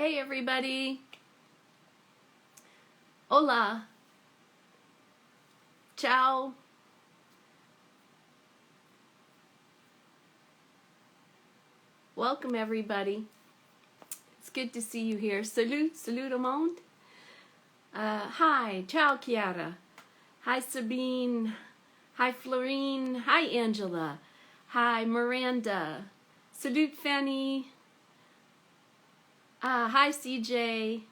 Hey everybody. Hola. Ciao. Welcome everybody. It's good to see you here. Salut, salut au monde. Hi, ciao Chiara. Hi Sabine. Hi Florine. Hi Angela. Hi Miranda. Salut Fanny. Hi CJ.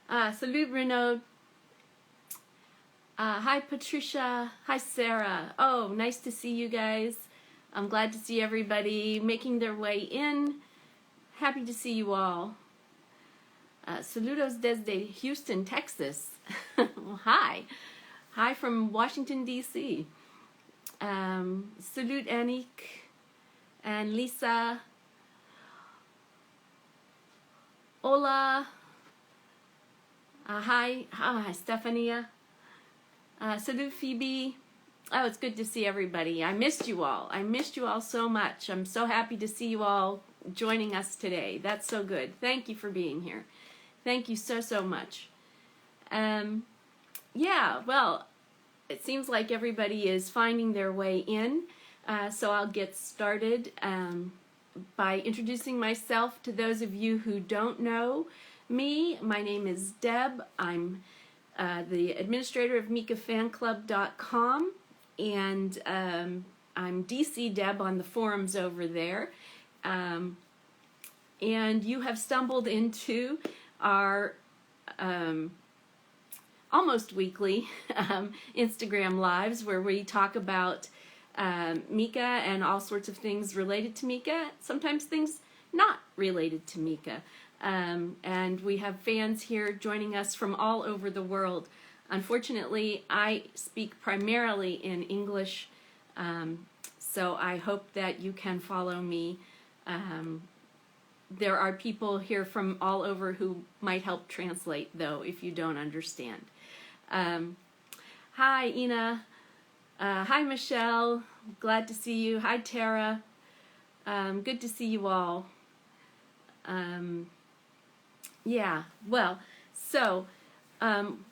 Salut Renaud. Hi Patricia. Hi Sarah. Oh, nice to see you guys. I'm glad to see everybody making their way in. Happy to see you all. Saludos desde Houston, Texas. Hi. Hi from Washington, D.C. Salut Anik and Lisa. Hola. Hi Stefania. Salut Phoebe. Oh, it's good to see everybody. I missed you all. I missed you all so much. I'm so happy to see you all joining us today. That's so good. Thank you for being here. Thank you so much. Yeah, well, it seems like everybody is finding their way in. So I'll get started by introducing myself to those of you who don't know me. My name is Deb. I'm the administrator of MikaFanClub.com, and I'm DC Deb on the forums over there. And you have stumbled into our almost weekly Instagram lives where we talk about Mika and all sorts of things related to Mika, sometimes things not related to Mika. And we have fans here joining us from all over the world. Unfortunately, I speak primarily in English, so I hope that you can follow me. There are people here from all over who might help translate, though, if you don't understand. Hi, Ina. Hi, Michelle. Glad to see you. Hi, Tara. Good to see you all. Yeah, well, so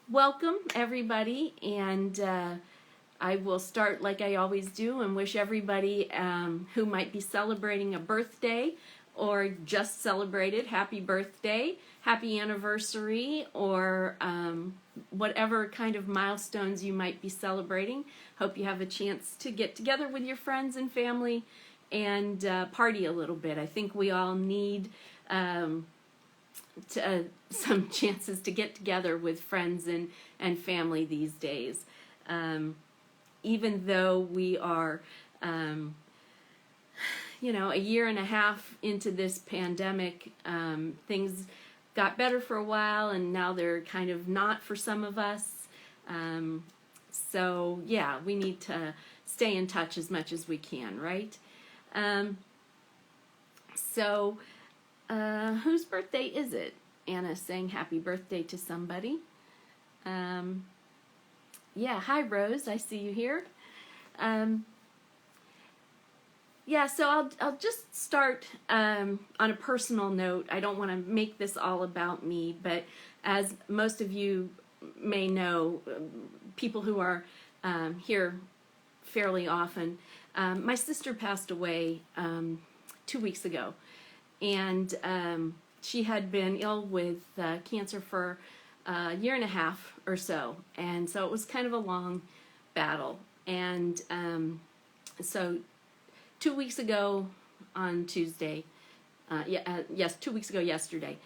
welcome everybody, and I will start like I always do and wish everybody who might be celebrating a birthday or just celebrated happy birthday, happy anniversary, or whatever kind of milestones you might be celebrating. Hope you have a chance to get together with your friends and family and party a little bit. I think we all need some chances to get together with friends and family these days. Even though we are, a year and a half into this pandemic, things got better for a while and now they're kind of not for some of us. So yeah, we need to stay in touch as much as we can, right? Whose birthday is it? Anna's saying happy birthday to somebody. Yeah, hi Rose, I see you here. Yeah, so I'll just start on a personal note. I don't want to make this all about me, but as most of you may know, people who are here fairly often, my sister passed away 2 weeks ago. And she had been ill with cancer for a year and a half or so. And so it was kind of a long battle. And so 2 weeks ago on Tuesday, 2 weeks ago yesterday,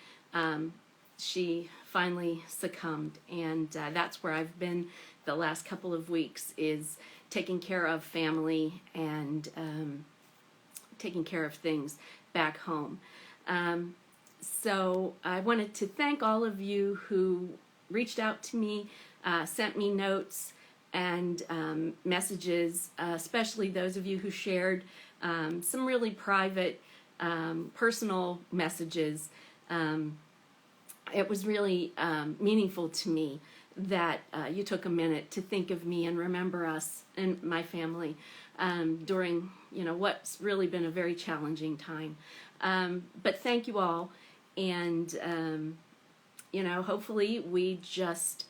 she finally succumbed. And that's where I've been the last couple of weeks, is taking care of family and taking care of things back home. So I wanted to thank all of you who reached out to me, sent me notes and messages, especially those of you who shared some really private, personal messages. It was really meaningful to me that you took a minute to think of me and remember us and my family during what's really been a very challenging time. But thank you all. And, you know, hopefully we just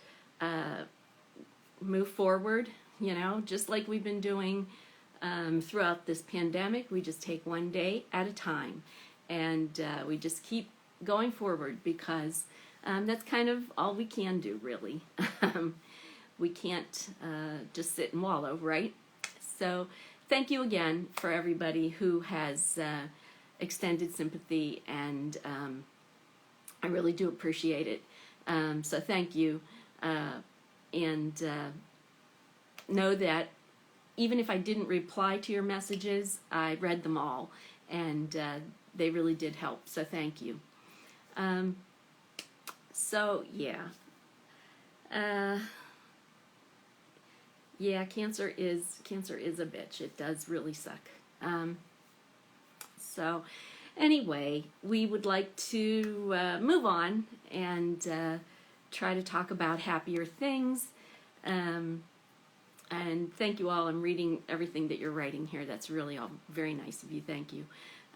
move forward, you know, just like we've been doing throughout this pandemic. We just take one day at a time, and we just keep going forward, because that's kind of all we can do, really. We can't just sit and wallow, right? So thank you again for everybody who has extended sympathy, and I really do appreciate it. So thank you, and know that even if I didn't reply to your messages, I read them all, and they really did help, so thank you. So yeah, yeah, cancer is a bitch. It does really suck. So anyway, we would like to move on and try to talk about happier things. And thank you all. I'm reading everything that you're writing here. That's really all very nice of you. Thank you.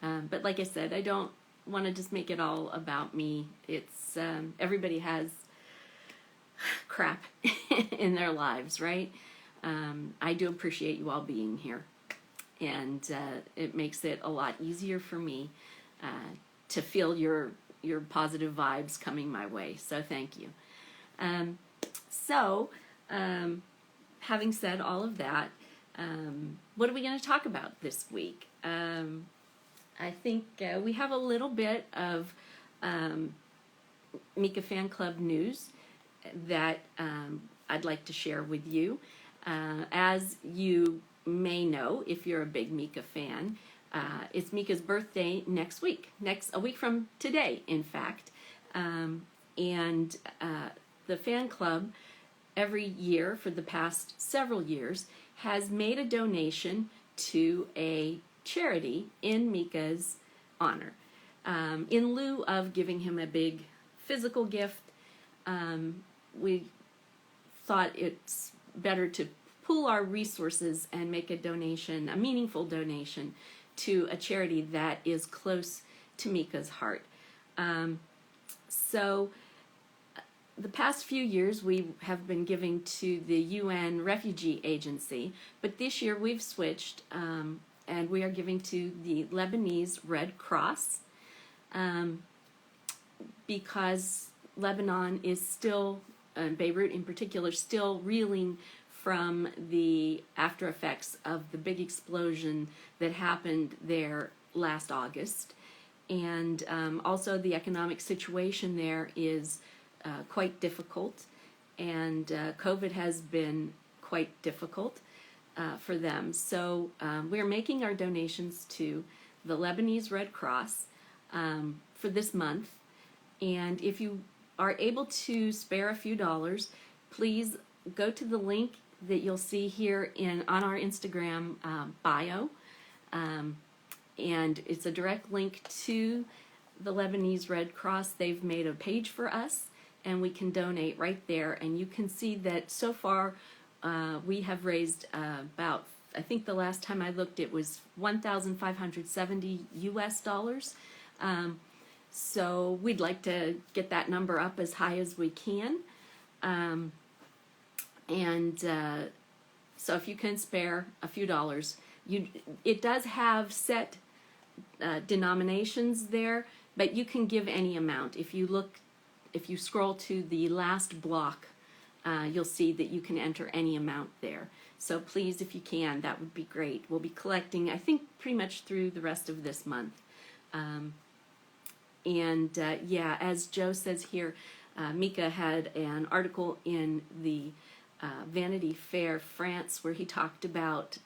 But like I said, I don't want to just make it all about me. It's everybody has crap in their lives, right? I do appreciate you all being here, and it makes it a lot easier for me to feel your positive vibes coming my way. So thank you. Having said all of that, what are we going to talk about this week? I think we have a little bit of Mika Fan Club news that I'd like to share with you. As you may know, if you're a big Mika fan, it's Mika's birthday next week, a week from today, in fact. And the fan club, every year for the past several years, has made a donation to a charity in Mika's honor. In lieu of giving him a big physical gift, we thought it's better to pool our resources and make a donation, a meaningful donation, to a charity that is close to Mika's heart. So the past few years we have been giving to the UN Refugee Agency, but this year we've switched, and we are giving to the Lebanese Red Cross, because Lebanon is still, Beirut in particular, still reeling from the after effects of the big explosion that happened there last August. And also the economic situation there is quite difficult, and COVID has been quite difficult for them. So we're making our donations to the Lebanese Red Cross for this month. And if you are able to spare a few dollars, please go to the link that you'll see here on our Instagram bio. And it's a direct link to the Lebanese Red Cross. They've made a page for us, and we can donate right there. And you can see that so far we have raised about, I think the last time I looked, it was $1,570 US. So we'd like to get that number up as high as we can. So if you can spare a few dollars, it does have set denominations there, but you can give any amount. If you scroll to the last block, you'll see that you can enter any amount there. So please, if you can, that would be great. We'll be collecting, I think, pretty much through the rest of this month. Yeah, as Joe says here, Mika had an article in the Vanity Fair France where he talked about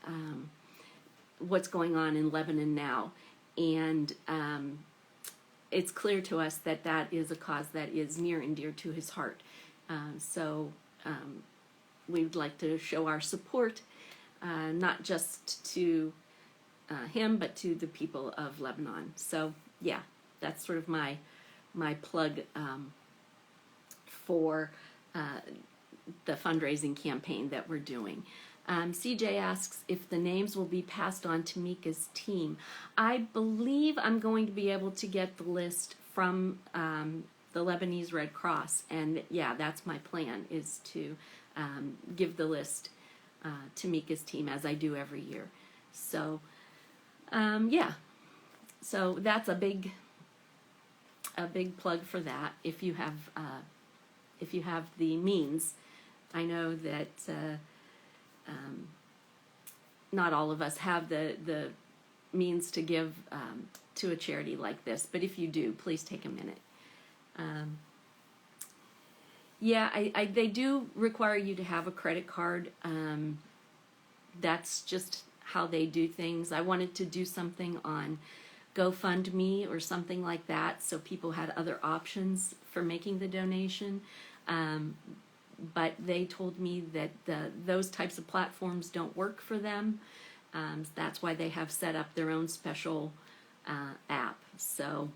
what's going on in Lebanon now. And it's clear to us that that is a cause that is near and dear to his heart. So we would like to show our support, not just to him, but to the people of Lebanon. So yeah, that's sort of my plug for the fundraising campaign that we're doing. CJ asks if the names will be passed on to Mika's team. I believe I'm going to be able to get the list from the Lebanese Red Cross. And yeah, that's my plan, is to give the list to Mika's team, as I do every year. So yeah, so that's a big plug for that. If you have the means. I know that not all of us have the means to give to a charity like this, but if you do, please take a minute. Yeah, they do require you to have a credit card. That's just how they do things. I wanted to do something on GoFundMe or something like that, so people had other options for making the donation. But they told me that those types of platforms don't work for them. That's why they have set up their own special app. So,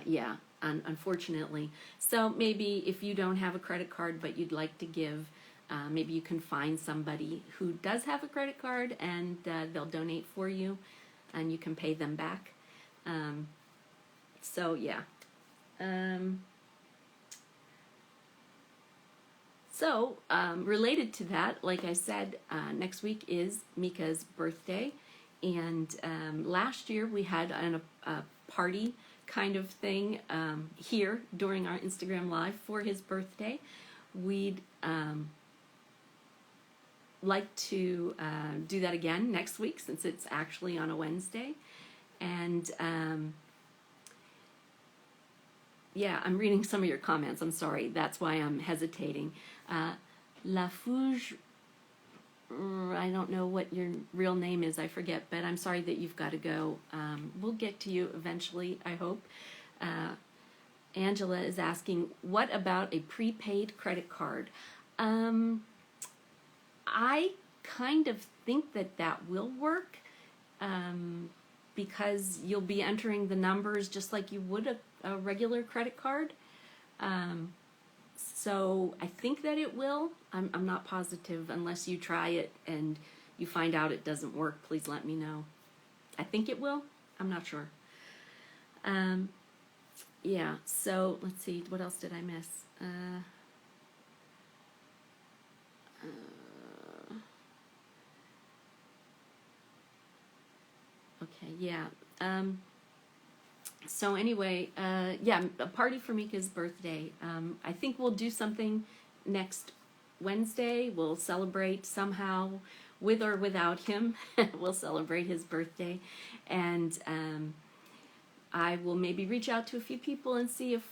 yeah, unfortunately. So maybe if you don't have a credit card but you'd like to give, maybe you can find somebody who does have a credit card, and they'll donate for you, and you can pay them back. So, yeah. So, related to that, like I said, next week is Mika's birthday, and last year we had a party kind of thing here during our Instagram Live for his birthday. We'd like to do that again next week, since it's actually on a Wednesday. And yeah, I'm reading some of your comments. I'm sorry. That's why I'm hesitating. La Fouge, I don't know what your real name is. I forget, but I'm sorry that you've got to go. We'll get to you eventually, I hope. Angela is asking, what about a prepaid credit card? I kind of think that will work, because you'll be entering the numbers just like you would a regular credit card. So I think that it will. I'm not positive. Unless you try it and you find out it doesn't work, please let me know. I think it will. I'm not sure. Yeah, so let's see. What else did I miss? Okay, yeah. So anyway, yeah, a party for Mika's birthday. I think we'll do something next Wednesday. We'll celebrate somehow, with or without him. We'll celebrate his birthday. And I will maybe reach out to a few people and see if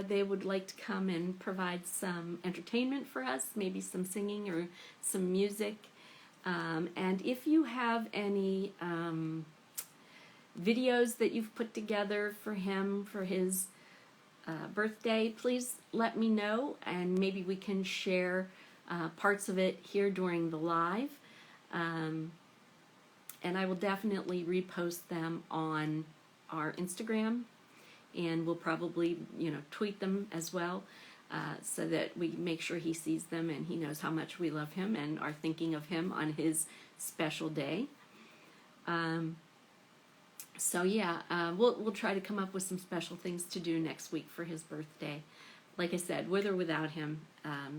they would like to come and provide some entertainment for us, maybe some singing or some music. And if you have any videos that you've put together for him for his birthday, please let me know, and maybe we can share parts of it here during the live. And I will definitely repost them on our Instagram, and we'll probably, tweet them as well, so that we make sure he sees them and he knows how much we love him and are thinking of him on his special day. So yeah, we'll try to come up with some special things to do next week for his birthday. Like I said, with or without him,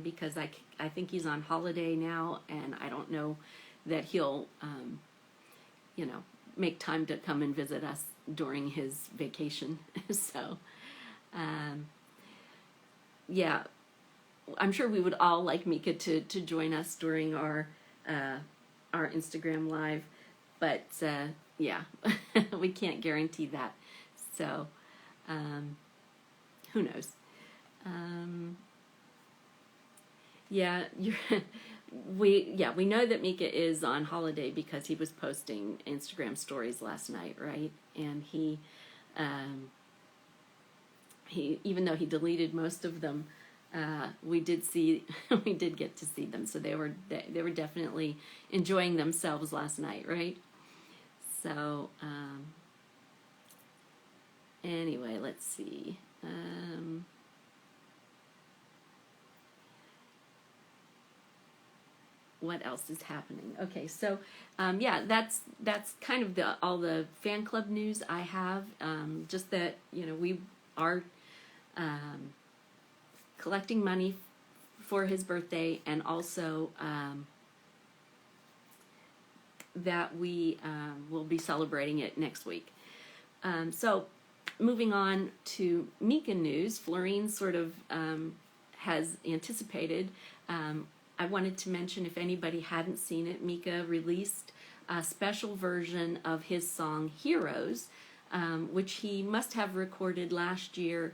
because I think he's on holiday now, and I don't know that he'll, make time to come and visit us during his vacation. So, yeah, I'm sure we would all like Mika to join us during our Instagram Live, but yeah, we can't guarantee that. So, who knows? Yeah, we know that Mika is on holiday because he was posting Instagram stories last night, right? And he even though he deleted most of them, we did get to see them. So they were definitely enjoying themselves last night, right? So anyway, let's see. what else is happening? Okay, so yeah, that's kind of all the fan club news I have. Just that, you know, we are collecting money for his birthday, and also that we will be celebrating it next week. So moving on to Mika news, Florine sort of has anticipated. I wanted to mention, if anybody hadn't seen it, Mika released a special version of his song Heroes, which he must have recorded last year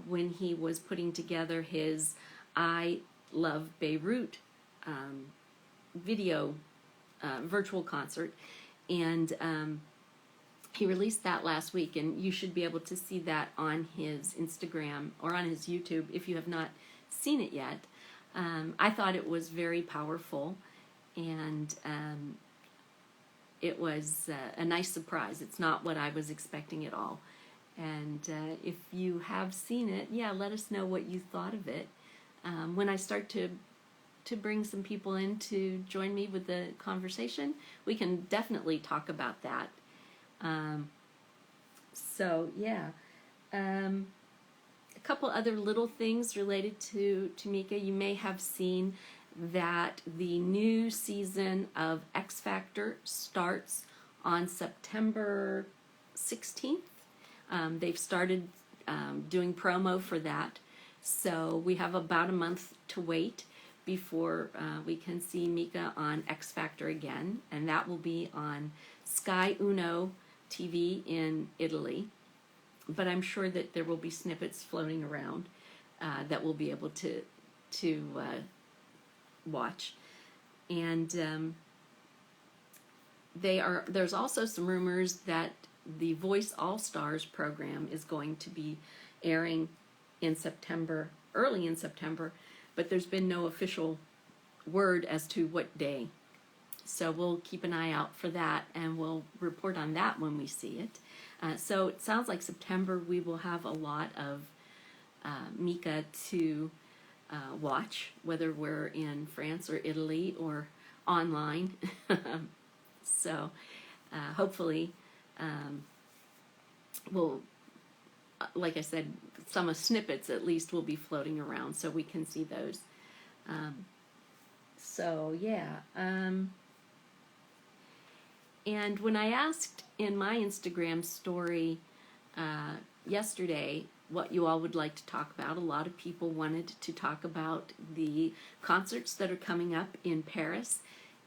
when he was putting together his I Love Beirut video virtual concert. And he released that last week, and you should be able to see that on his Instagram or on his YouTube if you have not seen it yet. I thought it was very powerful, and it was a nice surprise. It's not what I was expecting at all. And if you have seen it, yeah, let us know what you thought of it. When I start to bring some people in to join me with the conversation, we can definitely talk about that. So yeah, a couple other little things related to Mika. You may have seen that the new season of X Factor starts on September 16th. They've started doing promo for that, so we have about a month to wait before we can see Mika on X Factor again, and that will be on Sky Uno TV in Italy. But I'm sure that there will be snippets floating around that we'll be able to watch. And there's also some rumors that the Voice All Stars program is going to be airing in September, early in September, but there's been no official word as to what day. So we'll keep an eye out for that, and we'll report on that when we see it. So it sounds like September we will have a lot of Mika to watch, whether we're in France or Italy or online. So hopefully we'll, like I said, some of snippets at least will be floating around so we can see those. So yeah. And when I asked in my Instagram story yesterday what you all would like to talk about, a lot of people wanted to talk about the concerts that are coming up in Paris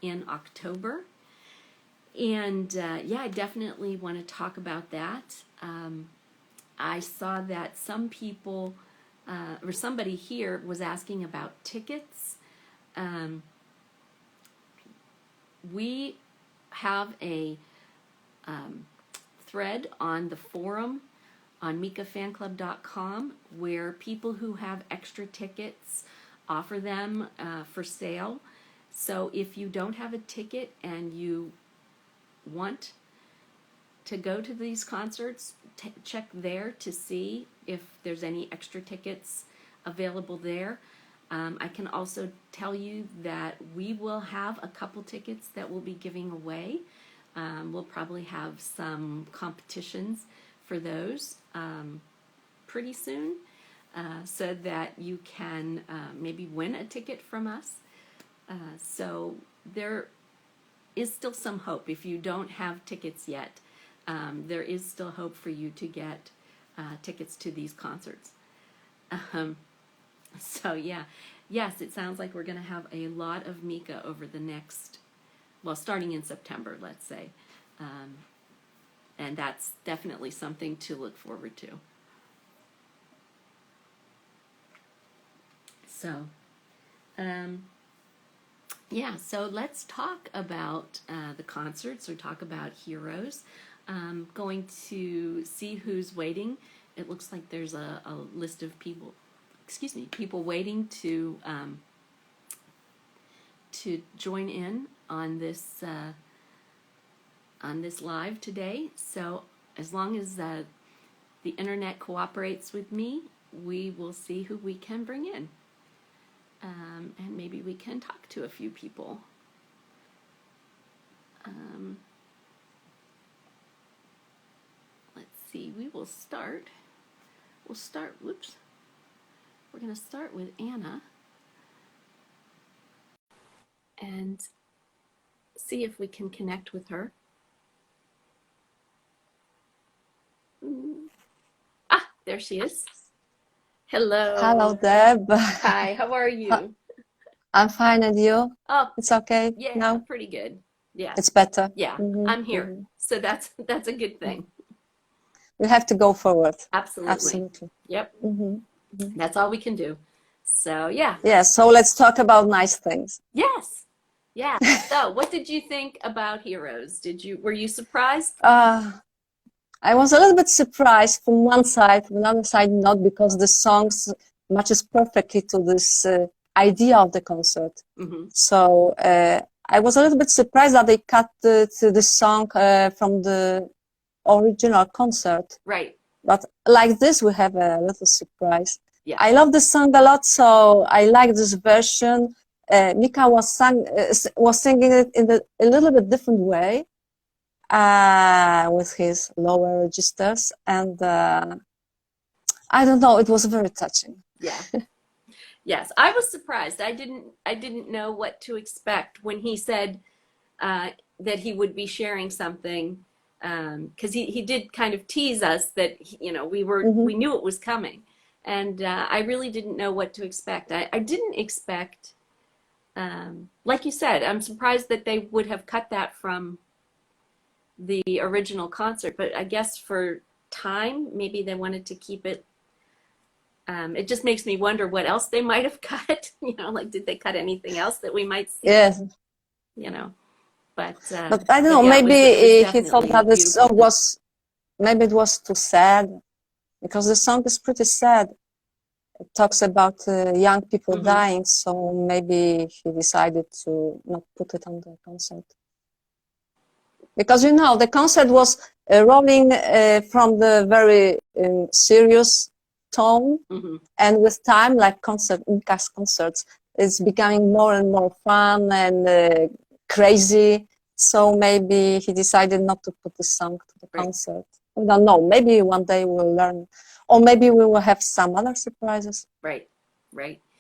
in October. And yeah, I definitely want to talk about that. I saw that some people, or somebody here was asking about tickets. We have a thread on the forum on MikaFanClub.com where people who have extra tickets offer them for sale. So if you don't have a ticket and you want to go to these concerts, check there to see if there's any extra tickets available there. I can also tell you that we will have a couple tickets that we'll be giving away. We'll probably have some competitions for those pretty soon, so that you can maybe win a ticket from us. So there is still some hope. If you don't have tickets yet, there is still hope for you to get tickets to these concerts. So yeah, yes, it sounds like we're going to have a lot of Mika over the next, well, starting in September, let's say. And that's definitely something to look forward to. So, yeah, so let's talk about the concerts, or talk about Heroes. Going to see who's waiting. It looks like there's a list of people waiting to join in on this live today. So as long as the internet cooperates with me, we will see who we can bring in. And maybe we can talk to a few people. Let's see, we'll start, whoops, we're going to start with Anna and see if we can connect with her. Ah, there she is. Hello. Hello, Deb. Hi, how are you? I'm fine, and you? Oh, It's okay yeah, now? pretty good. Yeah, It's better. yeah, hmm I'm here. So that's a good thing. We have to go forward. Absolutely. Absolutely. Yep. hmm That's all we can do. So yeah. Yeah, so let's talk about nice things. Yes. Yeah. So what did you think about Heroes? Were you surprised? I was a little bit surprised from one side, from another side not, because the songs matches perfectly to this idea of the concert. Mm-hmm. So I was a little bit surprised that they cut the song from the original concert. Right. But like this, we have a little surprise. Yeah. I love the song a lot, so I like this version. Mika was singing it in a little bit different way with his lower registers, and I don't know, it was very touching. Yeah. Yes, I was surprised. I didn't know what to expect when he said that he would be sharing something, because he did kind of tease us that we knew it was coming, and I really didn't know what to expect. I didn't expect, like you said, I'm surprised that they would have cut that from the original concert, but I guess for time, maybe they wanted to keep it. It just makes me wonder what else they might have cut. Like did they cut anything else that we might see? Yes. But I don't know, yeah, maybe he thought that the beautiful. song maybe it was too sad, because the song is pretty sad. It talks about young people dying, so maybe he decided to not put it on the concert. Because the concert was rolling from the very serious tone, and with time, like Mika's concerts, it's becoming more and more fun and crazy. So maybe he decided not to put the song to the concert. I don't know. Maybe one day we'll learn, or maybe we will have some other surprises. Right.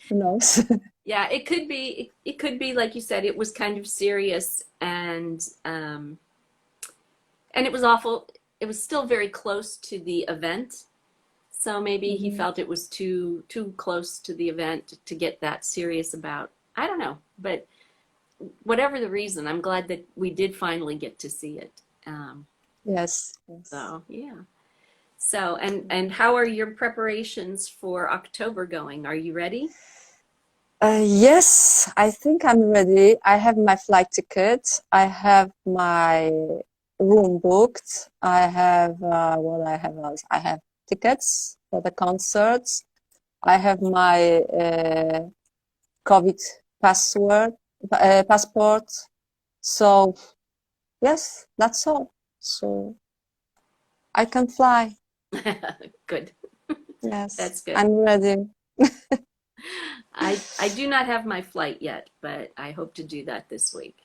Who knows? Yeah, it could be. It could be like you said. It was kind of serious, and it was awful. It was still very close to the event, so maybe he felt it was too close to the event to get that serious about. I don't know, but whatever the reason, I'm glad that we did finally get to see it. Yes. So yeah. So and how are your preparations for October going? Are you ready? Yes, I think I'm ready. I have my flight ticket. I have my room booked. I have what I have else. I have tickets for the concerts. I have my COVID passport. So yes, that's all. So I can fly. Good. Yes, That's good. I'm ready. I do not have my flight yet, but I hope to do that this week.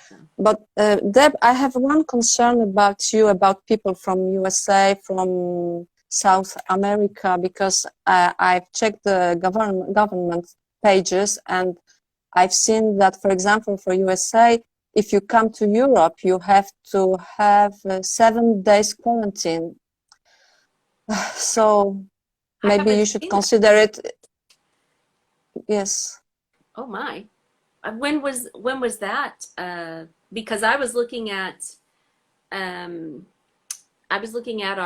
So. But Deb, I have one concern about you, about people from USA, from South America, because I've checked the government pages, and I've seen that, for example, for USA, if you come to Europe, you have to have 7 days quarantine. So maybe you should consider it. Yes. Oh my. When was that? Because I was looking at our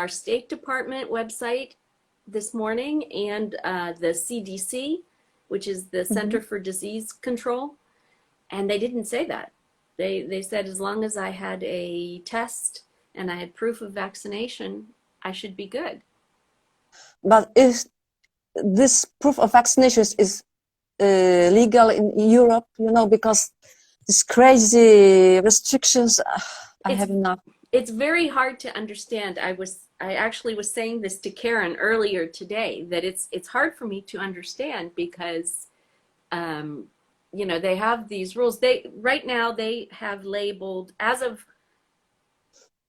State Department website this morning, and the CDC, which is the Center for Disease Control, and they didn't say that. They said as long as I had a test and I had proof of vaccination, I should be good. But if this proof of vaccination is legal in Europe, because these crazy restrictions, I have enough. It's very hard to understand. I actually was saying this to Karen earlier today, that it's hard for me to understand, because you know, they have these rules. Right now they have labeled, as of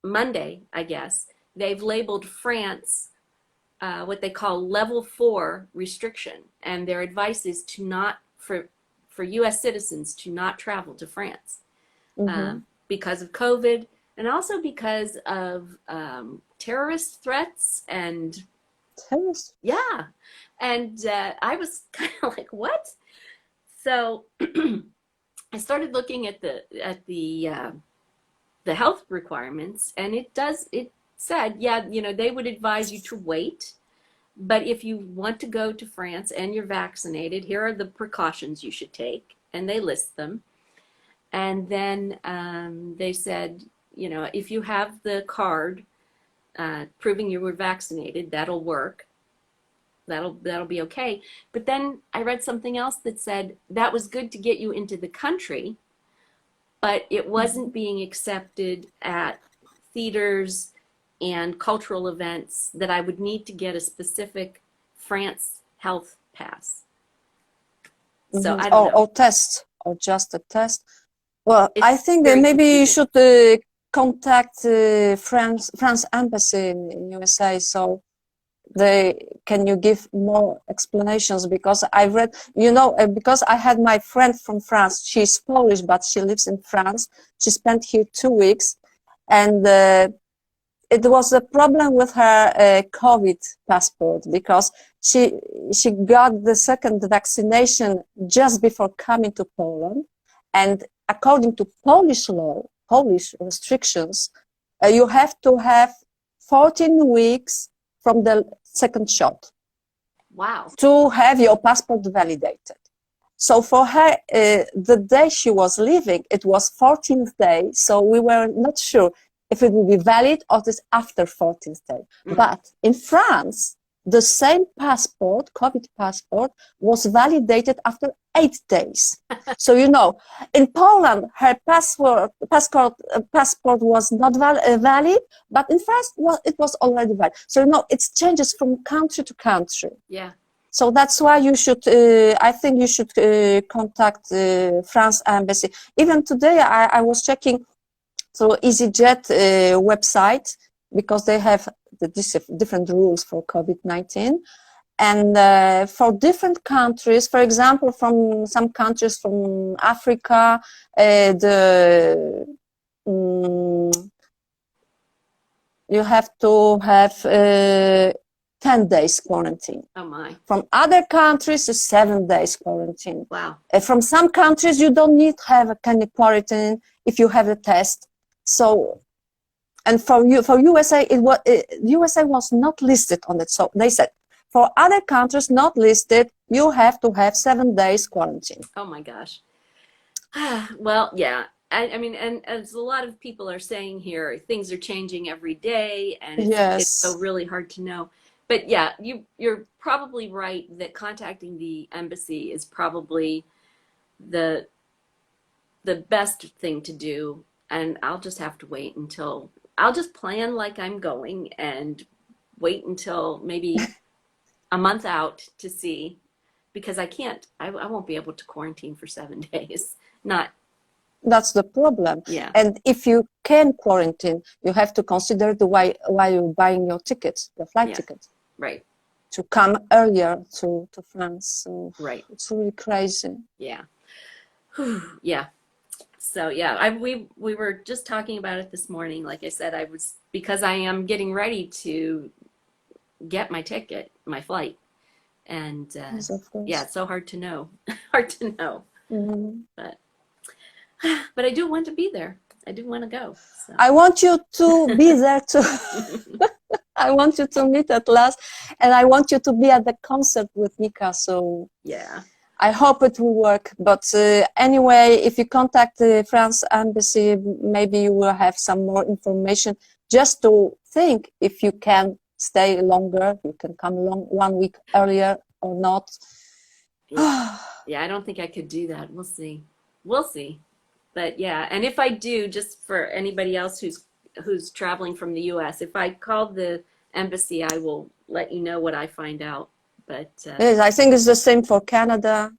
Monday, I guess, they've labeled France what they call level 4 restriction, and their advice is to not for U.S. citizens to not travel to France because of COVID, and also because of terrorist threats and Terrorist? yeah, and I was kind of like, what? So I started looking at the health requirements, and it said, yeah, you know, they would advise you to wait, but if you want to go to France and you're vaccinated, here are the precautions you should take, and they list them. And then they said, you know, if you have the card proving you were vaccinated, that'll work. That'll be okay. But then I read something else that said that was good to get you into the country, but it wasn't being accepted at theaters and cultural events, that I would need to get a specific France health pass. So I don't know. Or test, or just a test. Well, I think that very maybe you confusing. should contact France embassy in USA, so can you give more explanations? Because I read, you know, because I had my friend from France. She's Polish, but she lives in France. She spent here 2 weeks, and it was a problem with her COVID passport, because she got the second vaccination just before coming to Poland, and according to Polish law, Polish restrictions, you have to have 14 weeks from the second shot. Wow. To have your passport validated. So for her, the day she was leaving, it was 14th day. So we were not sure if it would be valid or this after 14th day. But in France, the same passport, COVID passport, was validated after 8 days. So, you know, in Poland, her passport was not valid, but in France, well, it was already valid. So, you know, it changes from country to country. Yeah. So that's why you should, I think you should contact France embassy. Even today, I was checking through EasyJet website, because they have different rules for COVID-19. And for different countries, for example, from some countries from Africa, you have to have 10 days quarantine. Oh my. From other countries, it's 7 days quarantine. Wow. From some countries, you don't need to have a kind of quarantine if you have a test. So, and for USA, USA was not listed on it. So they said, for other countries not listed, you have to have 7 days quarantine. Oh my gosh. Well, yeah. I mean, and as a lot of people are saying here, things are changing every day, and it's so really hard to know. But yeah, you're probably right that contacting the embassy is probably the best thing to do. And I'll just have to wait until, I'll just plan like I'm going and wait until maybe a month out to see, because I won't be able to quarantine for 7 days. That's the problem. Yeah. And if you can quarantine, you have to consider the why you're buying your tickets, the flight ticket. Right. To come earlier to France. So right. It's really crazy. Yeah. Yeah. So yeah, we were just talking about it this morning. Like I said, because I am getting ready to get my ticket, my flight. And yes, of course. yeah, it's so hard to know. Hard to know. Mm-hmm. But I do want to be there. I do want to go. So. I want you to be there too. I want you to meet at last, and I want you to be at the concert with Mika. So yeah, I hope it will work. But anyway, if you contact the France embassy, maybe you will have some more information. Just to think if you can stay longer, you can come along 1 week earlier or not. Yeah, I don't think I could do that. We'll see. We'll see. But yeah, and if I do, just for anybody else who's traveling from the U.S., if I call the embassy, I will let you know what I find out. But yes, I think it's the same for Canada.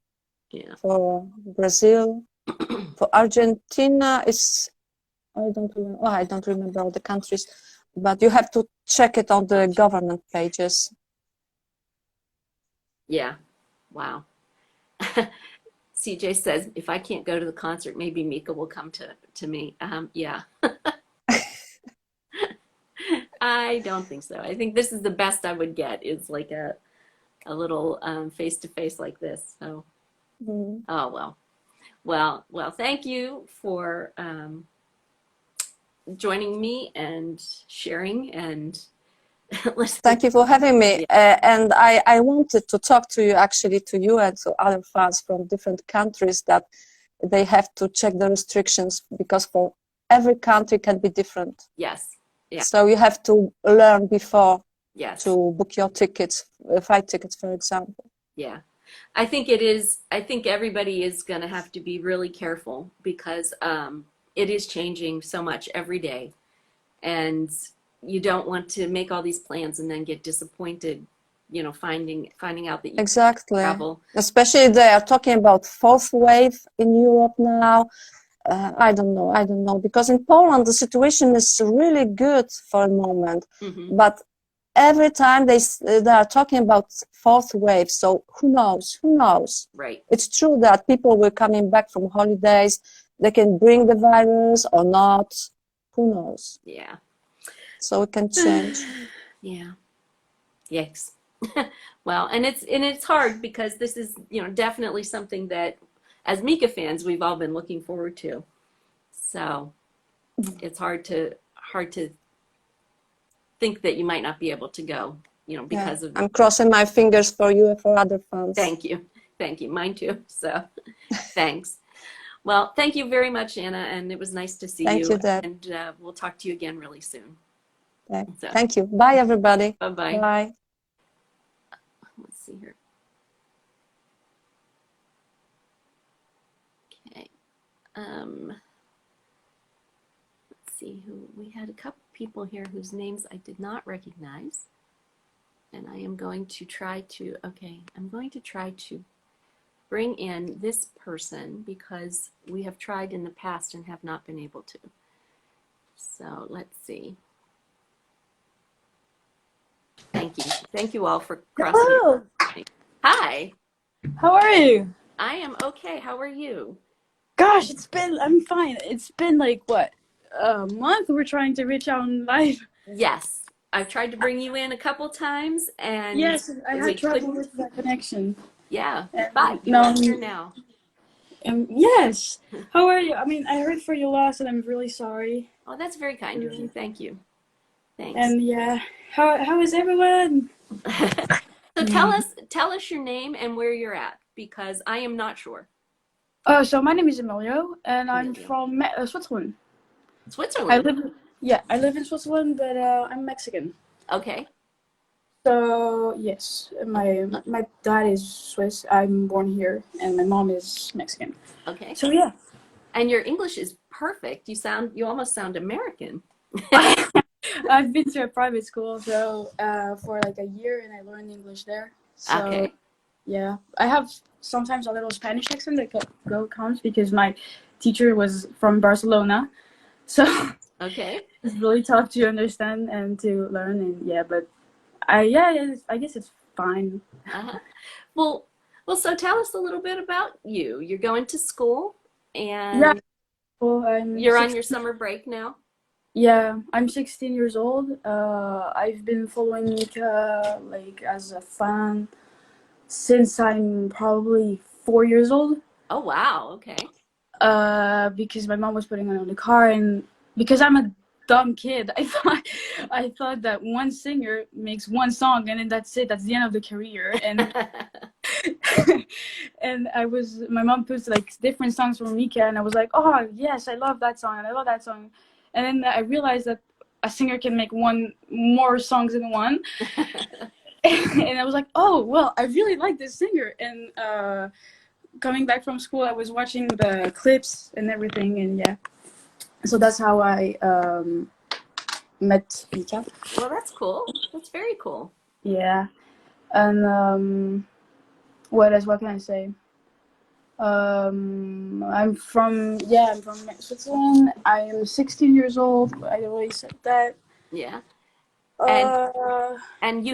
Yeah. For Brazil, for Argentina, it's I don't remember all the countries, but you have to check it on the government pages. Yeah. Wow. CJ says, if I can't go to the concert, maybe Mika will come to me. Yeah. I don't think so. I think this is the best I would get is like a little face to face like this. So, Mm. oh well. Thank you for joining me and sharing and listening. Thank you for having me. Yeah. And I wanted to talk to you, actually, to you and to other fans from different countries, that they have to check the restrictions, because for every country can be different. Yes. Yeah. So you have to learn before Yes. to book your tickets, flight tickets, for example. Yeah. I think it is. I think everybody is going to have to be really careful because it is changing so much every day, and you don't want to make all these plans and then get disappointed. You know, finding out that you can't Exactly. travel. Especially they are talking about fourth wave in Europe now. I don't know, because in Poland the situation is really good for a moment, Hmm. but every time they are talking about fourth wave, so who knows? Right. It's true that people were coming back from holidays, they can bring the virus or not, who knows? Yeah. So it can change. Yeah. Yikes. Well, and it's hard because this is, definitely something that as Mika fans we've all been looking forward to. So it's hard to think that you might not be able to go, Yeah, because of. I'm crossing my fingers for you and for other fans. Thank you. Thank you. Mine too. So thanks. Well, thank you very much, Anna, and it was nice to see Thank you. you, Deb. And we'll talk to you again really soon. So, Thank you. Bye, everybody. bye-bye. Bye. Let's see here. Okay. Let's see who we had a couple people here whose names I did not recognize. And I am going to try to, I'm going to try to bring in this person because we have tried in the past and have not been able to. So let's see. Thank you. Thank you all for crossing Hello. it. Hi. How are you? I am okay. How are you? Gosh, I'm fine. It's been like, what, a month we're trying to reach out on live. Yes. I've tried to bring you in a couple times and Yes, I we had trouble couldn't. with that connection. Yeah. And But you are here now. yes. How are you? I mean, I heard for your loss and I'm really sorry. Oh, that's very kind of you. Thank you. Thanks. And yeah, how is everyone? So tell us your name and where you're at because I am not sure. Oh, so my name is Emilio and I'm Emilio. from Switzerland. Switzerland. I live in Switzerland, but I'm Mexican. Okay. So yes, my dad is Swiss. I'm born here, and my mom is Mexican. Okay. So yeah. And your English is perfect. You almost sound American. I've been to a private school, so for like a year, and I learned English there. So Okay. yeah, I have sometimes a little Spanish accent that comes because my teacher was from Barcelona, so Okay. it's really tough to understand and to learn. And yeah, but I guess it's fine. Uh-huh. Well, so tell us a little bit about you. You're going to school and Yeah, well, you're on your summer break now? Yeah, I'm 16 years old. I've been following Mika like as a fan since I'm probably 4 years old. Oh, wow. Okay. Because my mom was putting it on the car, and because I'm a dumb kid, I thought that one singer makes one song and then that's it. That's the end of the career. And and my mom puts like different songs from Mika, and I was like, oh yes, I love that song, and I love that song. And then I realized that a singer can make more songs than one. And I was like, oh well, I really like this singer. And coming back from school, I was watching the clips and everything, and yeah, so that's how I met Mika. Well, that's cool. That's very cool. Yeah. And what can I say? I'm from Switzerland. I am 16 years old. I already said that. Yeah. And Uh, and yeah.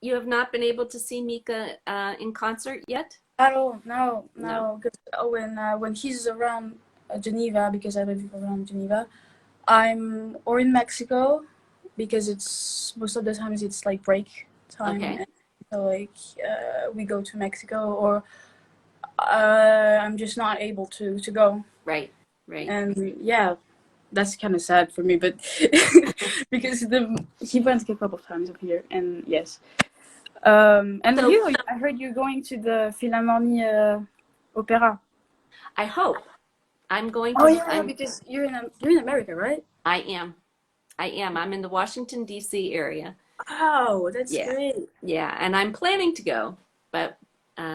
you have not been able to see Mika in concert yet? At all, no, No. no. Because when he's around Geneva, because I live around Geneva, I'm or in Mexico, because it's most of the times it's like break time, Okay. and so like we go to Mexico, or I'm just not able to go, Right. Right. and yeah, that's kind of sad for me, but because he went a couple of times up here, and yes, and So you, I heard you're going to the Philharmonie Opera. I hope I'm going Oh to. yeah, because you're in America, right? I am. I am. I'm in the Washington D.C. area. Oh, that's Yeah. great. Yeah, and I'm planning to go, but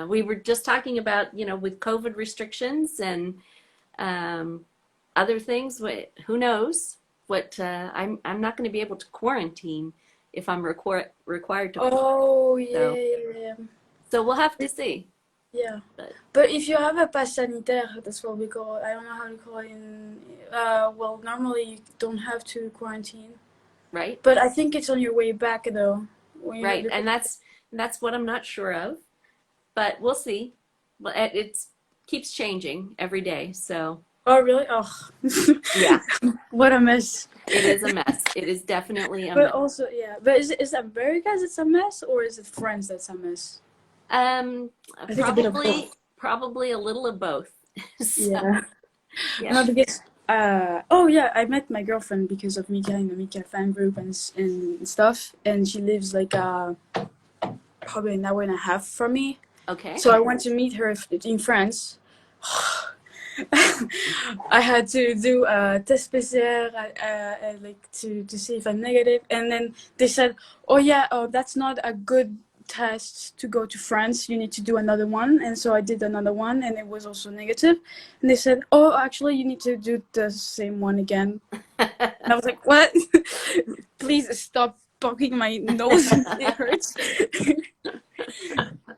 we were just talking about, with COVID restrictions and um, other things. Who knows what? I'm not going to be able to quarantine if I'm required to. Oh yeah, So yeah, so we'll have to see. yeah. But But if you have a pass sanitaire, that's what we call it. I don't know how to call it in. Well, normally you don't have to quarantine, right, but I think it's on your way back though. When you right, and that's what I'm not sure of, but we'll see. But it keeps changing every day, so Oh really? Oh, yeah, what a mess. it is a mess. It is definitely a But mess. also, yeah. But is America that's a mess, or is it France that's a mess? Um, I think a bit of probably both. probably a little of both. So Yeah. yeah. No, because oh yeah, I met my girlfriend because of Mika in the Mika fan group and stuff, and she lives like probably an hour and a half from me. Okay. So I went to meet her in France. I had to do a test PCR, like to see if I'm negative, and then they said, "Oh yeah, oh that's not a good test to go to France. You need to do another one." And so I did another one, and it was also negative. And they said, "Oh, actually, you need to do the same one again." And I was like, "What? Please stop poking my nose. It hurts."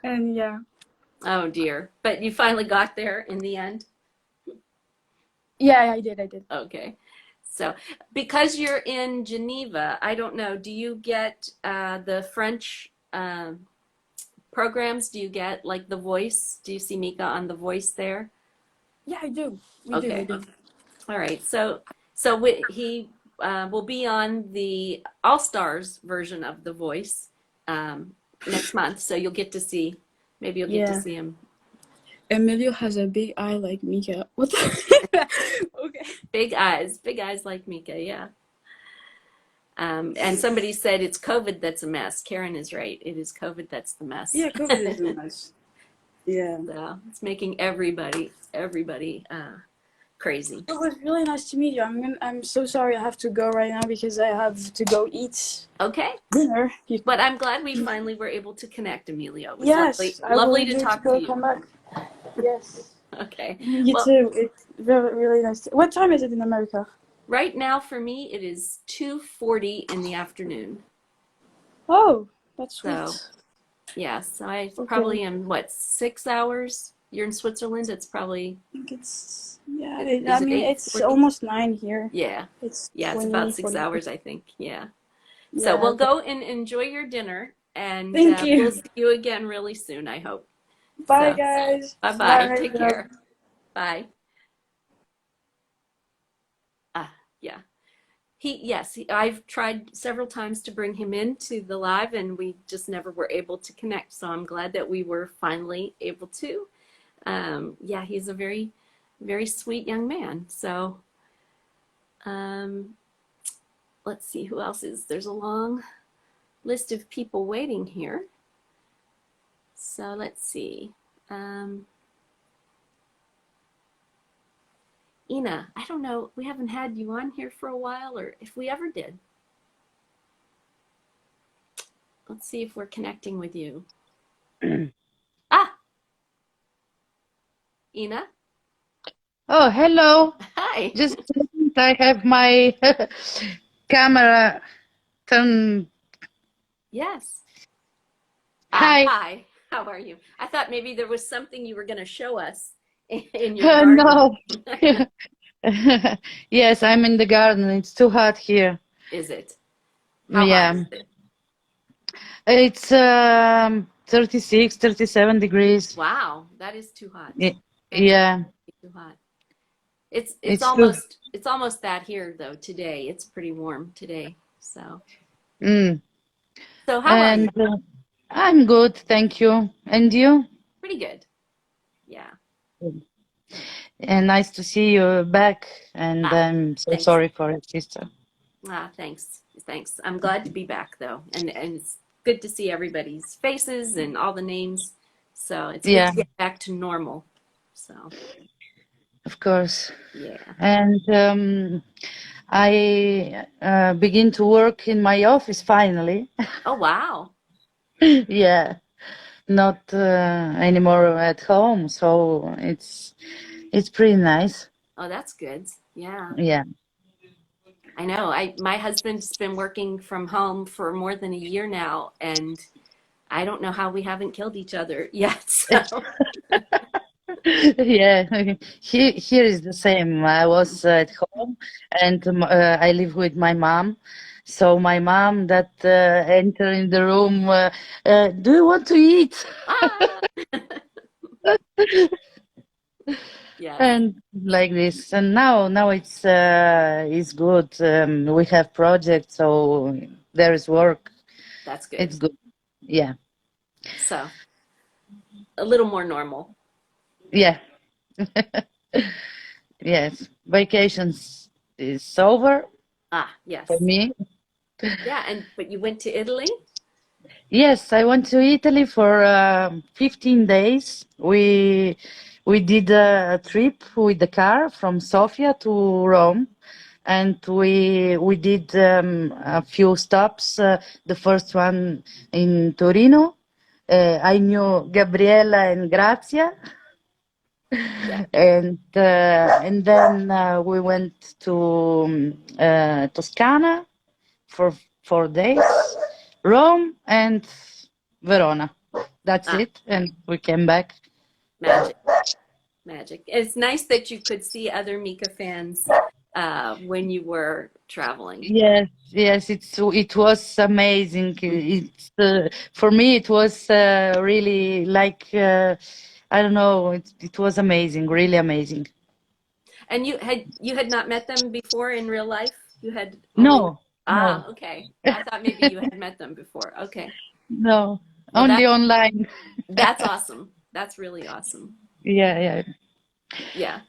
And yeah. Oh dear. But you finally got there in the end. Yeah, I did. I did. Okay. So, because you're in Geneva, I don't know, do you get the French programs? Do you get like The Voice? Do you see Mika on The Voice there? Yeah, I do. We do. We Okay. do. All right. So he will be on the All Stars version of The Voice next month. So you'll get to see, maybe you'll get to Yeah. see him. Emilio has a big eye like Mika. What the? Okay. Big eyes like Mika. Yeah. And somebody said it's COVID that's a mess. Karen is right. It is COVID that's the mess. Yeah, COVID is a mess. Yeah. So it's making everybody crazy. It was really nice to meet you. I'm so sorry I have to go right now because I have to go eat Okay. dinner. But I'm glad we finally were able to connect, Emilio. It was Yes, I will lovely to need talk go to you. come back. Yes. Okay. You Well, too. It's very really nice. What time is it in America? right now for me it is 2:40 in the afternoon. Oh, that's So, sweet. yeah, so I Okay. probably am, what, 6 hours? You're in Switzerland, it's probably, I think it's yeah. is I it mean, it's 8:40? almost 9 here. Yeah. It's Yeah, it's 20, about 6 40. hours, I think. Yeah. So Yeah. we'll go and enjoy your dinner, and Thank we'll you. see you again really soon, I hope. Bye, So, guys. bye-bye. Bye. Take care. Bye. Yeah. I've tried several times to bring him into the live, and we just never were able to connect. So I'm glad that we were finally able to. Yeah, he's a very, very sweet young man. So, let's see who else is. There's a long list of people waiting here. So let's see. Ina, I don't know. We haven't had you on here for a while, or if we ever did. Let's see if we're connecting with you. Ah, Ina. Oh, hello. Hi. Just a moment, I have my camera turned. Yes. Hi. Hi. How are you? I thought maybe there was something you were going to show us in your garden. No. Yes, I'm in the garden. It's too hot here. Is it? How hot Yeah. is it? It's 36, 37 degrees. Wow, that is too hot. Y- That's Yeah, too hot. It's it's too. almost that here though today. It's pretty warm today. Mm. So how are you? And I'm good, thank you. And you? Pretty good. Yeah. And nice to see you back. And Ah, I'm so thanks. sorry for your sister. Thanks. Thanks. I'm glad to be back though. And it's good to see everybody's faces and all the names. So it's good Yeah, to get back to normal. So of course. yeah. And I begin to work in my office finally. Oh wow. Yeah, not anymore at home. So it's pretty nice. Oh, that's good. Yeah. Yeah. I know. My husband's been working from home for more than a year now, and I don't know how we haven't killed each other yet. So Yeah, here is the same. I was at home and I live with my mom. So my mom that enter in the room, do you want to eat? ah. Yes, And like this. And now it's good. We have projects, so there is work. that's It's good. good. Yeah, So a little more normal. yeah, yes. Vacations is over Ah, for yes. me. Yeah, but you went to Italy? Yes, I went to Italy for 15 days. We did a trip with the car from Sofia to Rome, and we did a few stops. The first one in Torino. I knew Gabriella and Grazia, Yeah. and then we went to Toscana for 4 days, Rome and Verona. That's Ah, it, and we came back. magic, magic. It's nice that you could see other Mika fans when you were traveling. Yes, yes, it was amazing. It's for me, it was really like I don't know. It was amazing, really amazing. And you had not met them before in real life? You had only No, no, okay. I thought maybe you had met them before. Okay. no, Well, only online. that's awesome. That's really awesome. Yeah, yeah. Yeah.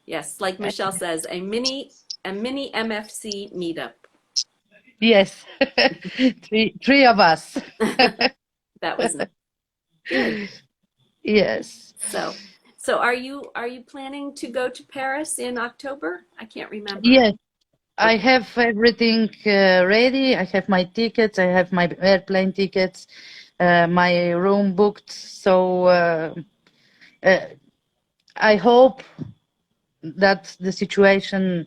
Yes, like Michelle says, a mini MFC meetup. Yes, three of us. That was nice. Good. Yes. So are you planning to go to Paris in October? I can't remember. Yes, I Okay. have everything ready. I have my tickets. I have my airplane tickets, my room booked. So uh, I hope that the situation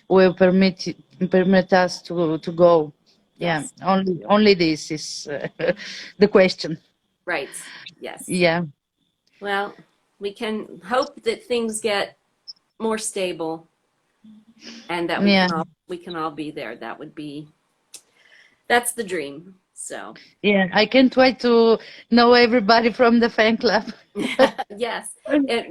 will permit us to go. Yeah, Yes. only this is the question. Right. Yes. Yeah, Well, we can hope that things get more stable and that we yeah, can all be there. That's the dream. So, yeah. I can't wait to know everybody from the fan club. yes.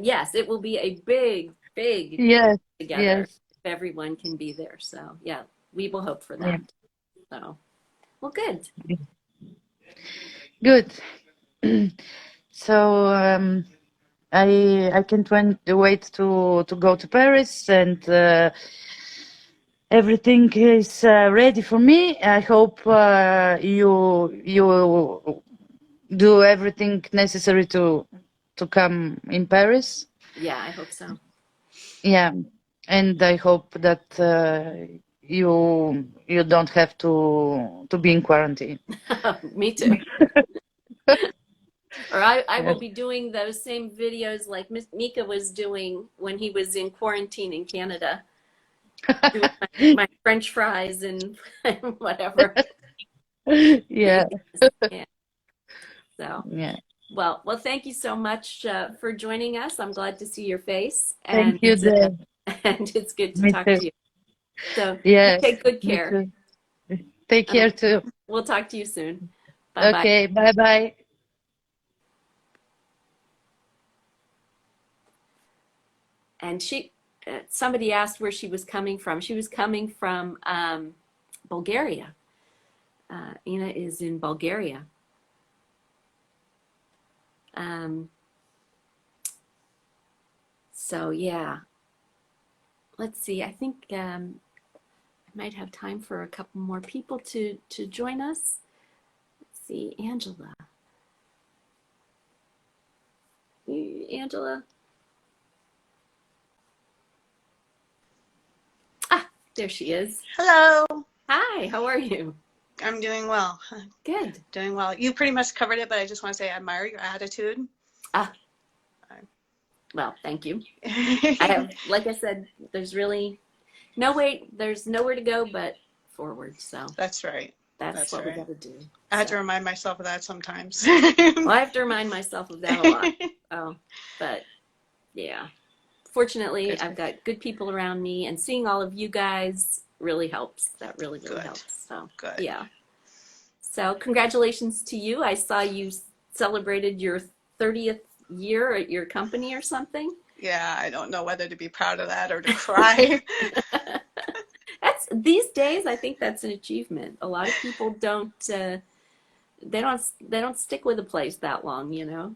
Yes, it will be a big Yes, together yes, if everyone can be there. So, yeah, we will hope for yeah. that. So, well, good. Good. So I can't wait to go to Paris, and everything is ready for me. I hope you do everything necessary to come in Paris. Yeah, I hope so. Yeah, and I hope that you don't have to be in quarantine. Me too. Or I will Yes. be doing those same videos like Mika was doing when he was in quarantine in Canada, doing my French fries and whatever. Yeah, Yeah. So, yeah. Well, thank you so much for joining us. I'm glad to see your face, Thank you, Dave. and it's good to Me talk too. to you. So you Yes, take good me care. too. Take care too. We'll talk to you soon. Bye bye. Okay, bye bye. And somebody asked where she was coming from. She was coming from Bulgaria. Ina is in Bulgaria. So yeah, let's see. I think I might have time for a couple more people to join us. Let's see, Angela. Angela. Ah, there she is. Hello. Hi, how are you? I'm doing well. Good. Doing well. You pretty much covered it, but I just want to say I admire your attitude. Ah, well, thank you. I have, like I said, there's really there's nowhere to go but forward. So That's right. that's what right. we got to do. I have to remind myself of that sometimes. Well, I have to remind myself of that a lot. Oh, but yeah, fortunately, I've got good people around me, and seeing all of you guys really helps. That really Good. helps. So Good. yeah. So congratulations to you. I saw you celebrated your 30th year at your company or something. Yeah, I don't know whether to be proud of that or to cry. That's these days. I think that's an achievement. A lot of people don't. They don't stick with a place that long. You know,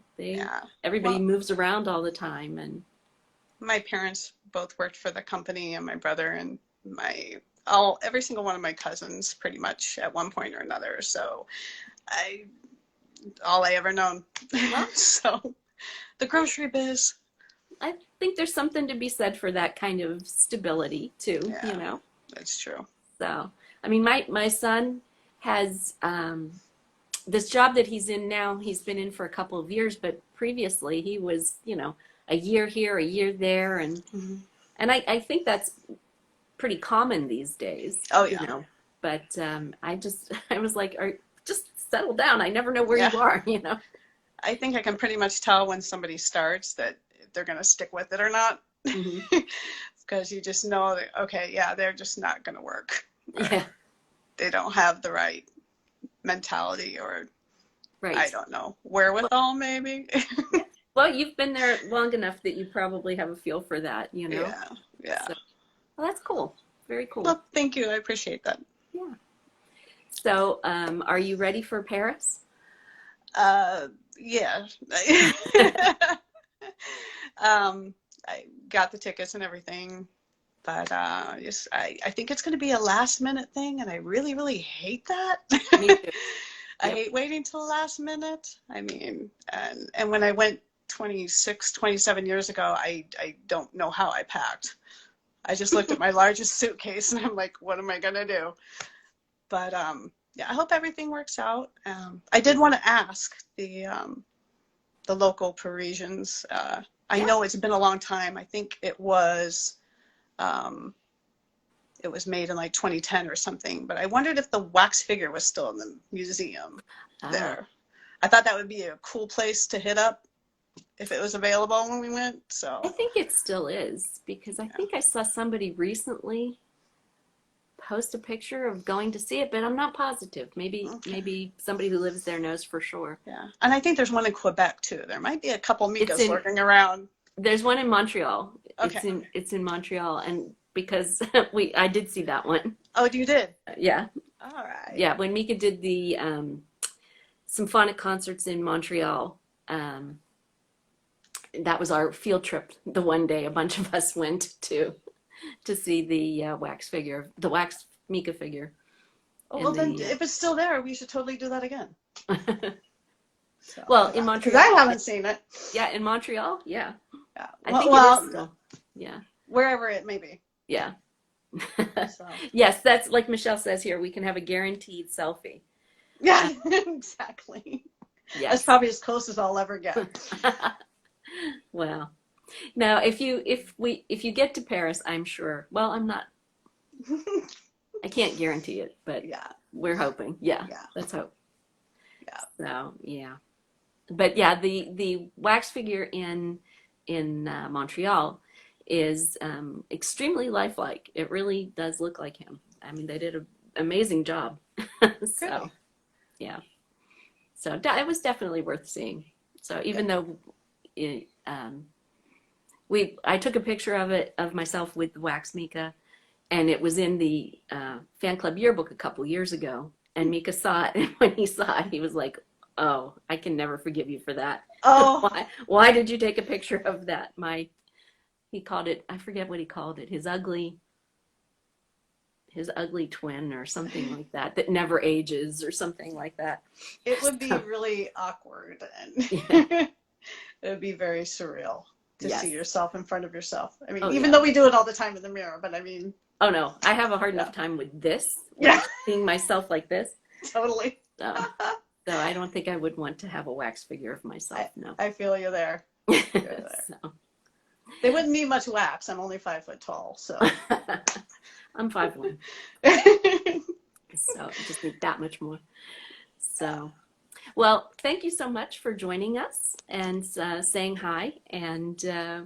everybody moves around all the time. And my parents both worked for the company, and my brother and every single one of my cousins pretty much at one point or another. So all I ever known. Well, so the grocery biz. I think there's something to be said for that kind of stability too. Yeah, you know, that's true. So I mean, my son has this job that he's in now. He's been in for a couple of years, but previously he was, a year here, a year there, and I think that's pretty common these days. Oh yeah. But I was like, just settle down. I never know where you are. I think I can pretty much tell when somebody starts that they're going to stick with it or not. Because you just know that, okay, yeah, they're just not going to work. Yeah. They don't have the right mentality or, right. I don't know, wherewithal maybe. Well, you've been there long enough that you probably have a feel for that, Yeah. So, well, that's cool. Very cool. Well, thank you. I appreciate that. Yeah. So, are you ready for Paris? Yeah. I got the tickets and everything, but I think it's going to be a last minute thing, and I really, really hate that. Me too. I hate waiting till the last minute. I mean, and when I went 27 years ago, I don't know how I packed. I just looked at my largest suitcase and I'm like, what am I going to do? But yeah, I hope everything works out. I did want to ask the local Parisians. I know it's been a long time. I think it was made in like 2010 or something. But I wondered if the wax figure was still in the museum there. I thought that would be a cool place to hit up if it was available when we went. So I think it still is, because I think I saw somebody recently post a picture of going to see it, but I'm not positive. Maybe somebody who lives there knows for sure. Yeah, and I think there's one in Quebec too. There might be a couple Mikas lurking around. There's one in Montreal. Okay. It's in Montreal, and because I did see that one. Oh, you did? Yeah. All right. Yeah, when Mika did the symphonic concerts in Montreal, that was our field trip. The one day a bunch of us went to see the wax Mika figure. Oh, well, then if it's still there, we should totally do that again. So, well, in Montreal, because I haven't seen it. Yeah, in Montreal, yeah. Yeah. I think it is still. Yeah. Wherever it may be. Yeah. So. Yes, that's like Michelle says here. We can have a guaranteed selfie. Yeah, exactly. Yes. That's probably as close as I'll ever get. Well, now if you get to Paris, I'm sure. Well, I'm not. I can't guarantee it, but yeah, we're hoping. Yeah. Yeah. Let's hope. Yeah. So yeah. But yeah, the wax figure in Montreal is extremely lifelike. It really does look like him. I mean, they did an amazing job. So Good. yeah, so it was definitely worth seeing. So even though it, I took a picture of myself with the wax Mika, and it was in the fan club yearbook a couple years ago. And Mika saw it, and when he saw it, he was like, "Oh, I can never forgive you for that. Oh, Why did you take a picture of that?" He called it, I forget what he called it, his ugly twin or something like that never ages or something like that. it would be So, really awkward and yeah. it would be very surreal to Yes. see yourself in front of yourself. I mean, Oh even yeah. though we do it all the time in the mirror, but I mean, Oh no, I have a hard yeah, enough time with this, yeah, seeing myself like this. totally. So, so I don't think I would want to have a wax figure of myself. No. I feel you there. I feel you there. So. They wouldn't need much wax. I'm only 5 foot tall, so. I'm 5'1", so I just need that much more. So, well, thank you so much for joining us and saying hi, and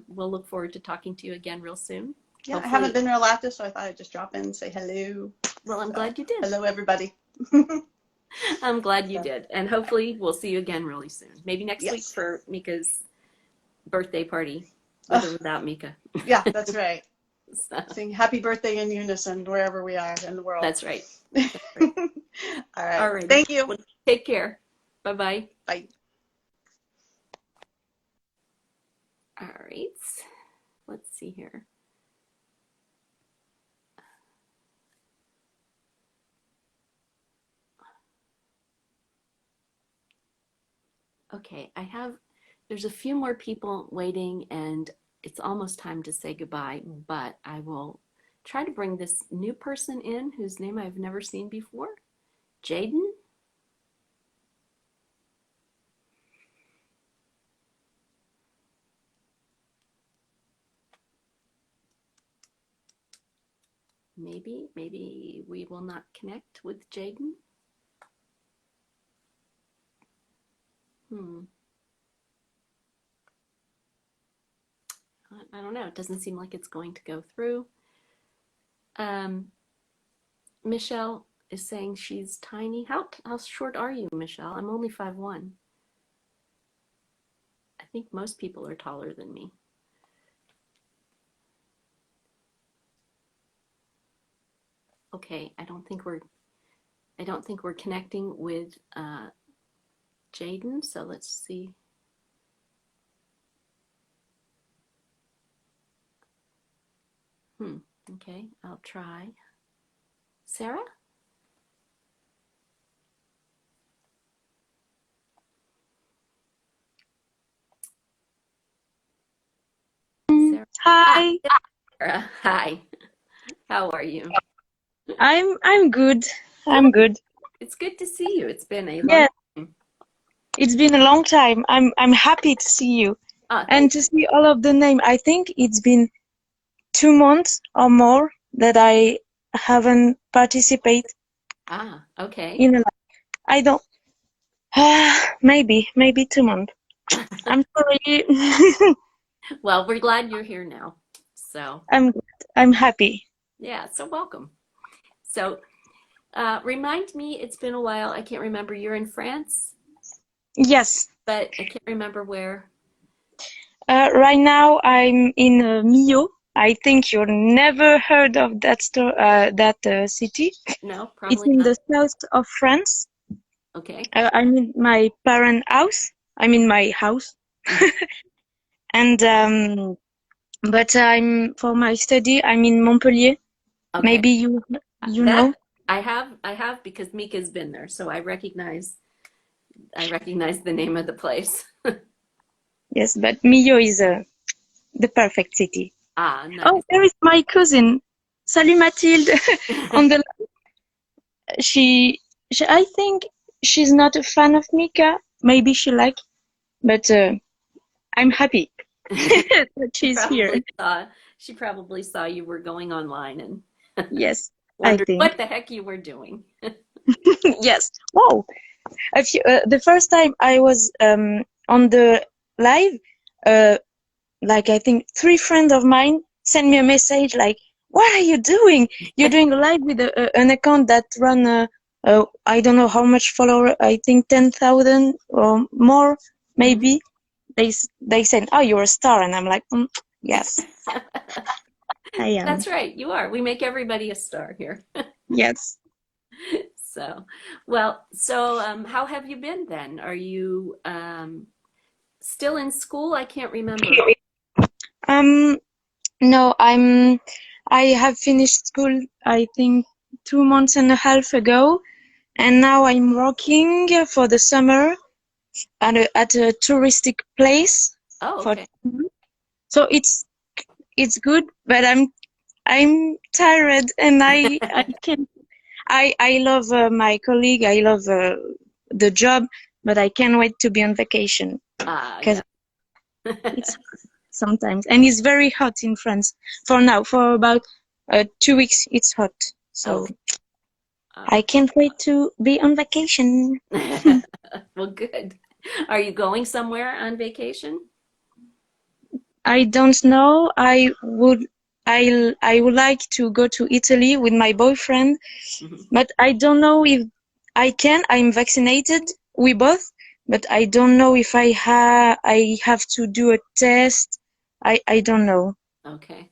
we'll look forward to talking to you again real soon. Yeah, Hopefully, I haven't been real active, so I thought I'd just drop in and say hello. well, I'm So, glad you did. hello, everybody. I'm glad you did, and hopefully we'll see you again really soon. Maybe next week Yes. for Mika's birthday party, with or without Mika. Yeah, that's right. So, Sing happy birthday in unison wherever we are in the world. that's right. That's right. All right. All right. Thank you. Well, take care. Bye-bye. Bye. All right. Let's see here. Okay, there's a few more people waiting and it's almost time to say goodbye, but I will try to bring this new person in whose name I've never seen before. Jaden? Maybe we will not connect with Jaden. I don't know. It doesn't seem like it's going to go through. Michelle is saying she's tiny. How short are you, Michelle? I'm only 5'1". I think most people are taller than me. Okay, I don't think we're connecting with Jaden, so let's see. Okay, I'll try. Sarah? Sarah? Hi, Sarah, hi. How are you? I'm good. I'm good. It's good to see you. It's been a long Yeah, time. it's been a long time. I'm happy to see you and Thank to see all of the name. I think it's been 2 months or more that I haven't participated okay. in a live. I don't. Maybe 2 months. I'm sorry. Well, we're glad you're here now. So, I'm good. I'm happy. yeah, so welcome. So, remind me, it's been a while. I can't remember. You're in France, Yes. but I can't remember where. Right now I'm in Millau. I think you never heard of that city. No, It's probably in not. the south of France. Okay. I'm in my parent house. I'm in my house. And but I'm for my study. I'm in Montpellier. Okay. Maybe you know. I have because Mika's been there, so I recognize the name of the place. Yes, but Millau is the perfect city. Nice. Oh, there is my cousin. Salut Mathilde. On the she I think she's not a fan of Mika. Maybe she like, but I'm happy that she's here. She probably saw you were going online and Yes, I wondered think. what the heck you were doing. Yes. Wow. The first time I was on the live, like I think 3 friends of mine sent me a message like, "What are you doing? You're doing a live with an account that run I don't know how much follower. I think 10,000 or more, maybe." They said, "Oh, you're a star," and I'm like, "Yes, I am." That's right, you are. We make everybody a star here. Yes. So, well, so how have you been then? Are you still in school? I can't remember. Um, no, I have finished school, I think 2 months and a half ago, and now I'm working for the summer at a touristic place Oh, for, okay. so it's good, but I'm tired and I can I love my colleague, I love the job, but I can't wait to be on vacation because Yeah. it's sometimes, and it's very hot in France for now. For about 2 weeks, it's hot, so Okay. I can't wait to be on vacation. Well, good. Are you going somewhere on vacation? I don't know. I would like to go to Italy with my boyfriend, Mhm. but I don't know if I can. I'm vaccinated. We both, but I don't know if I have to do a test. I don't know. Okay.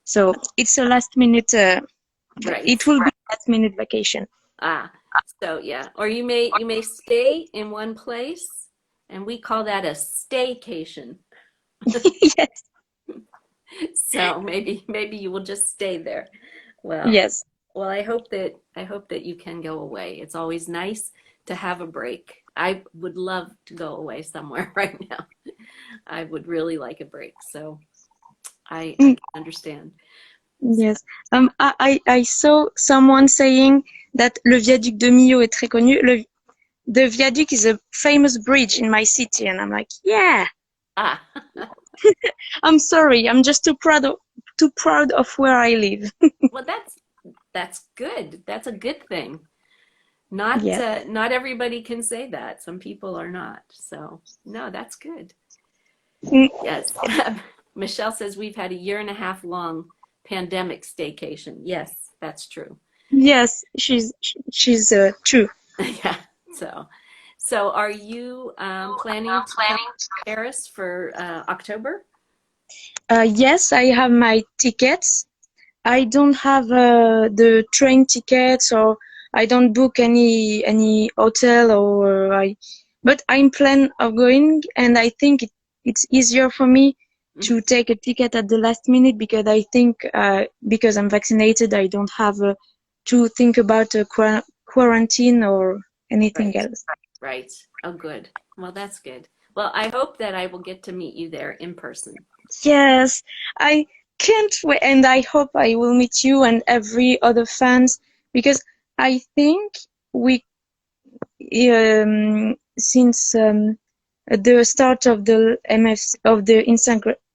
So it's a last minute. Right. It will be last minute vacation. Ah, so yeah. Or you may stay in one place, and we call that a staycation. Yes. So maybe you will just stay there. Well, Yes. well, I hope that you can go away. It's always nice to have a break. I would love to go away somewhere right now. I would really like a break. So I Mm, can understand. yes. I saw someone saying that le viaduc de Millau est très connu. The viaduc is a famous bridge in my city, and I'm like, yeah. Ah, I'm sorry. I'm just too proud of where I live. well, that's good. That's a good thing. Not Yes. not everybody can say that. Some people are not. So no, that's good. Mm, Yes. Michelle says we've had a year and a half long pandemic staycation. Yes, that's true. yes. She's true. Yeah. So, so are you planning to come to Paris for October? Yes, I have my tickets. I don't have the train tickets, or I don't book any hotel, or but I'm plan of going, and I think it's easier for me Mhm. to take a ticket at the last minute, because I think because I'm vaccinated, I don't have to think about a quarantine or anything Right. else. Right. Oh, good. Well, that's good. Well, I hope that I will get to meet you there in person. Yes, I can't wait, and I hope I will meet you and every other fans, because I think we since the start of the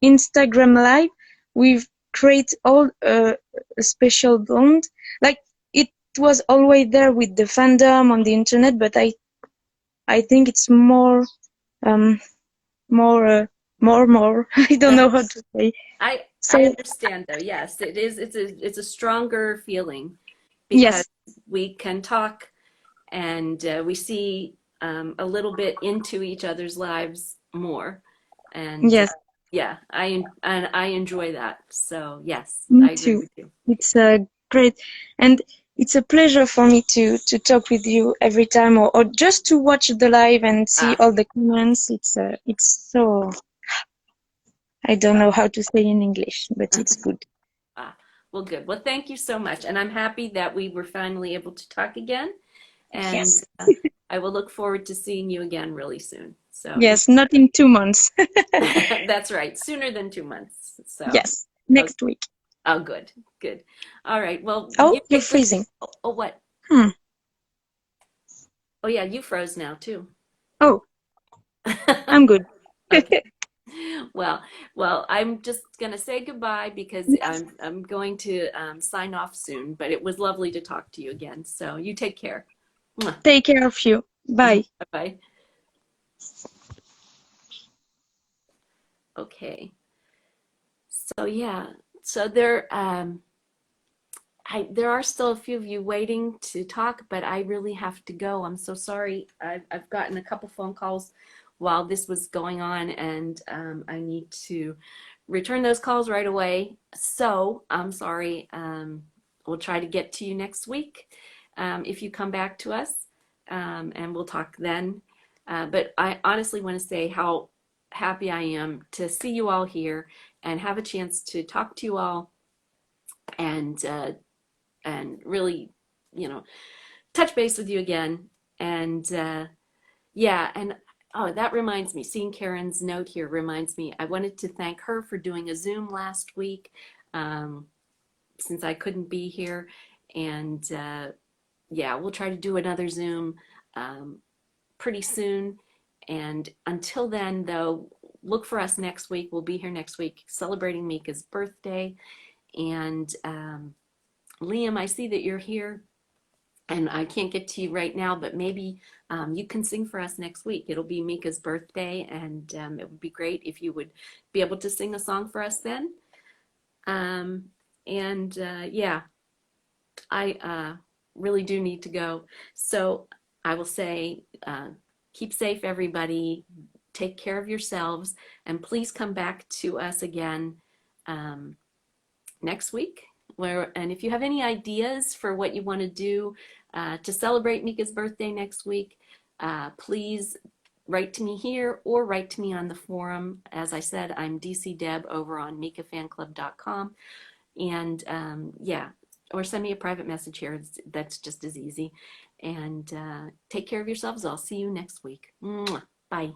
Instagram live, we've created all a special bond. Like, it was always there with the fandom on the internet, but I think it's more um more more. I don't know how to say. I So understand though. Yes, it is. It's a stronger feeling because yes, we can talk and we see a little bit into each other's lives more. And yes, yeah, I enjoy that. So yes, me I agree too. with you. It's great, and it's a pleasure for me to talk with you every time, or just to watch the live and see Ah, all the comments. It's so, I don't know how to say in English, but it's good. ah, well, good. Well, thank you so much, and I'm happy that we were finally able to talk again. And Yes, I will look forward to seeing you again really soon. So you, yes, not in 2 months. that's right, sooner than 2 months. So, Yes, oh, next week. oh, good, good. All right. Well, Oh, you you're take good. freezing. Oh, what? Hmm. Oh, yeah, you froze now too. Oh, I'm good. Okay. Well, well, I'm just gonna say goodbye because I'm going to sign off soon. But it was lovely to talk to you again. So you take care. Take care of you. Bye. Bye bye. Okay. So yeah, so there there are still a few of you waiting to talk, but I really have to go. I'm so sorry. I've gotten a couple phone calls while this was going on, and I need to return those calls right away. So I'm sorry. We'll try to get to you next week if you come back to us, and we'll talk then. But I honestly want to say how happy I am to see you all here and have a chance to talk to you all and really, you know, touch base with you again. And yeah, and oh, that reminds me, seeing Karen's note here reminds me, I wanted to thank her for doing a Zoom last week um, since I couldn't be here. And yeah, we'll try to do another Zoom pretty soon. And until then, though, look for us next week. We'll be here next week celebrating Mika's birthday. And Liam, I see that you're here. And I can't get to you right now, but maybe you can sing for us next week. It'll be Mika's birthday, and it would be great if you would be able to sing a song for us then. And yeah, I really do need to go. So I will say, keep safe, everybody. Take care of yourselves, and please come back to us again next week. And if you have any ideas for what you want to do to celebrate Mika's birthday next week, please write to me here or write to me on the forum. As I said, I'm DC Deb over on MikaFanClub.com. And yeah, or send me a private message here. That's just as easy. And take care of yourselves. I'll see you next week. Mwah. Bye.